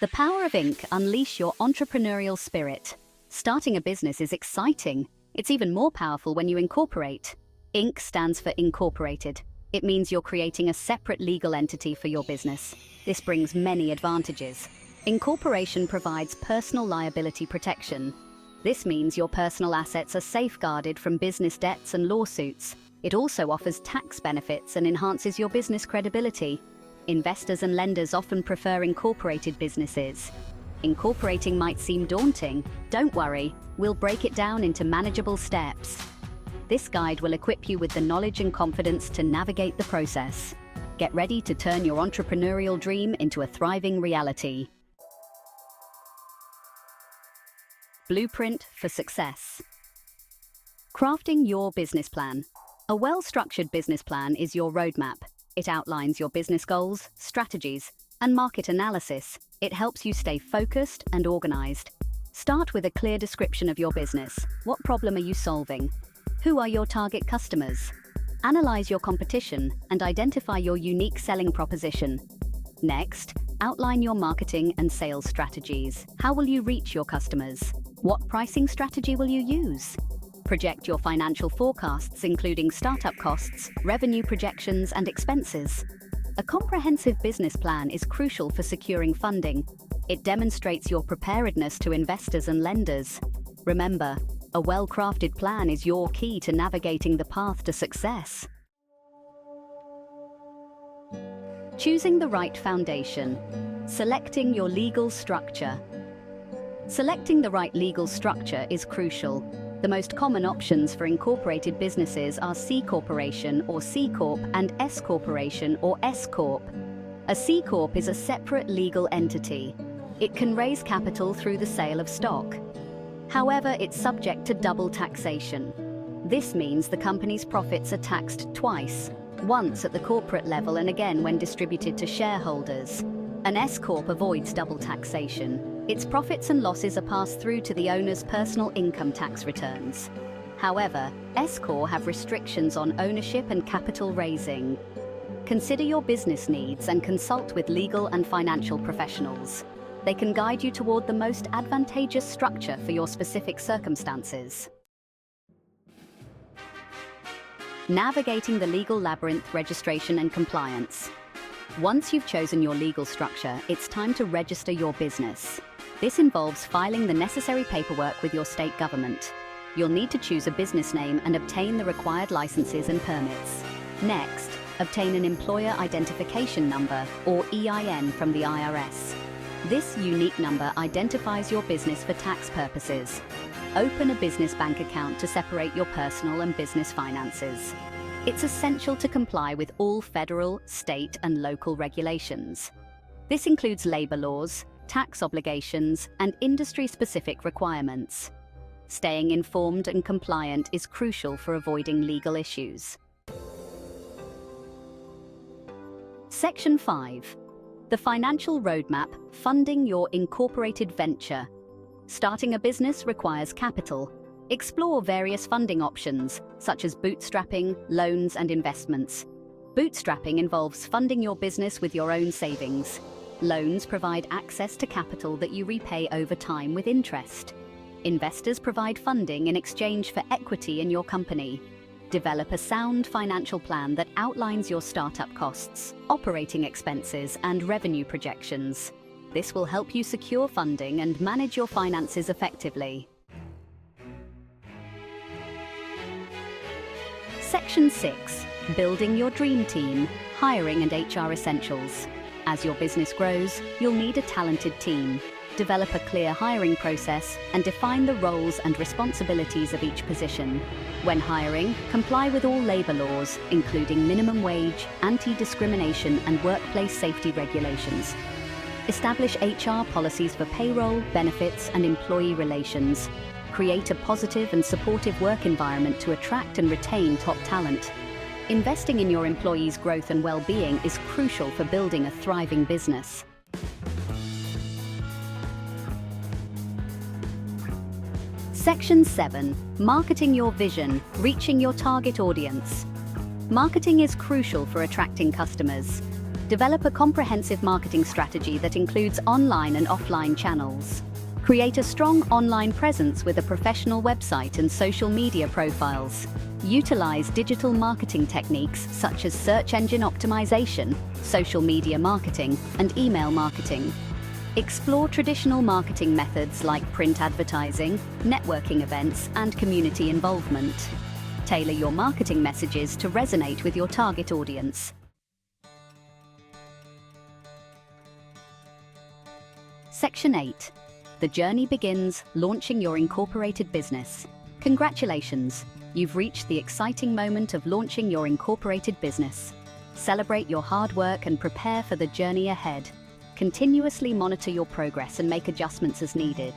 The power of Inc. Unleash your entrepreneurial spirit. Starting a business is exciting. It's even more powerful when you incorporate. Inc. stands for Incorporated. It means you're creating a separate legal entity for your business. This brings many advantages. Incorporation provides personal liability protection. This means your personal assets are safeguarded from business debts and lawsuits. It also offers tax benefits and enhances your business credibility. Investors and lenders often prefer incorporated businesses. Incorporating might seem daunting. Don't worry, we'll break it down into manageable steps. This guide will equip you with the knowledge and confidence to navigate the process. Get ready to turn your entrepreneurial dream into a thriving reality. Blueprint for success. Crafting your business plan. A well-structured business plan is your roadmap. It outlines your business goals, strategies, and market analysis. It helps you stay focused and organized. Start with a clear description of your business. What problem are you solving? Who are your target customers? Analyze your competition and identify your unique selling proposition. Next, outline your marketing and sales strategies. How will you reach your customers? What pricing strategy will you use? Project your financial forecasts, including startup costs, revenue projections, and expenses. A comprehensive business plan is crucial for securing funding. It demonstrates your preparedness to investors and lenders. Remember, a well-crafted plan is your key to navigating the path to success. Choosing the right foundation. Selecting your legal structure. Selecting the right legal structure is crucial. The most common options for incorporated businesses are C Corporation or C Corp and S Corporation or S Corp. A C Corp is a separate legal entity. It can raise capital through the sale of stock. However, it's subject to double taxation. This means the company's profits are taxed twice, once at the corporate level and again when distributed to shareholders. An S Corp avoids double taxation. Its profits and losses are passed through to the owner's personal income tax returns. However, S Corp have restrictions on ownership and capital raising. Consider your business needs and consult with legal and financial professionals. They can guide you toward the most advantageous structure for your specific circumstances. Navigating the legal labyrinth, registration and compliance. Once you've chosen your legal structure, it's time to register your business. This involves filing the necessary paperwork with your state government. You'll need to choose a business name and obtain the required licenses and permits. Next, obtain an employer identification number, or EIN, from the IRS. This unique number identifies your business for tax purposes. Open a business bank account to separate your personal and business finances. It's essential to comply with all federal, state, and local regulations. This includes labor laws, tax obligations, and industry-specific requirements. Staying informed and compliant is crucial for avoiding legal issues. Section 5. The financial roadmap, funding your incorporated venture. Starting a business requires capital. Explore various funding options, such as bootstrapping, loans, and investments. Bootstrapping involves funding your business with your own savings. Loans provide access to capital that you repay over time with interest. Investors provide funding in exchange for equity in your company. Develop a sound financial plan that outlines your startup costs, operating expenses, and revenue projections. This will help you secure funding and manage your finances effectively. Section 6. Building your dream team, hiring and HR essentials. As your business grows, you'll need a talented team. Develop a clear hiring process and define the roles and responsibilities of each position. When hiring, comply with all labor laws, including minimum wage, anti-discrimination, and workplace safety regulations. Establish HR policies for payroll, benefits, and employee relations. Create a positive and supportive work environment to attract and retain top talent. Investing in your employees' growth and well-being is crucial for building a thriving business. Section 7. Marketing your vision, reaching your target audience. Marketing is crucial for attracting customers. Develop a comprehensive marketing strategy that includes online and offline channels. Create a strong online presence with a professional website and social media profiles. Utilize digital marketing techniques such as search engine optimization, social media marketing, and email marketing. Explore traditional marketing methods like print advertising, networking events, and community involvement. Tailor your marketing messages to resonate with your target audience. Section 8. The journey begins launching your incorporated business. Congratulations! You've reached the exciting moment of launching your incorporated business. Celebrate your hard work and prepare for the journey ahead. Continuously monitor your progress and make adjustments as needed.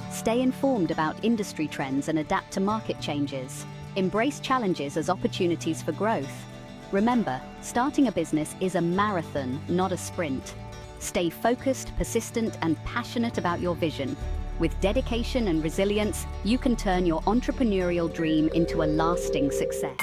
Stay informed about industry trends and adapt to market changes. Embrace challenges as opportunities for growth. Remember, starting a business is a marathon, not a sprint. Stay focused, persistent, and passionate about your vision. With dedication and resilience, you can turn your entrepreneurial dream into a lasting success.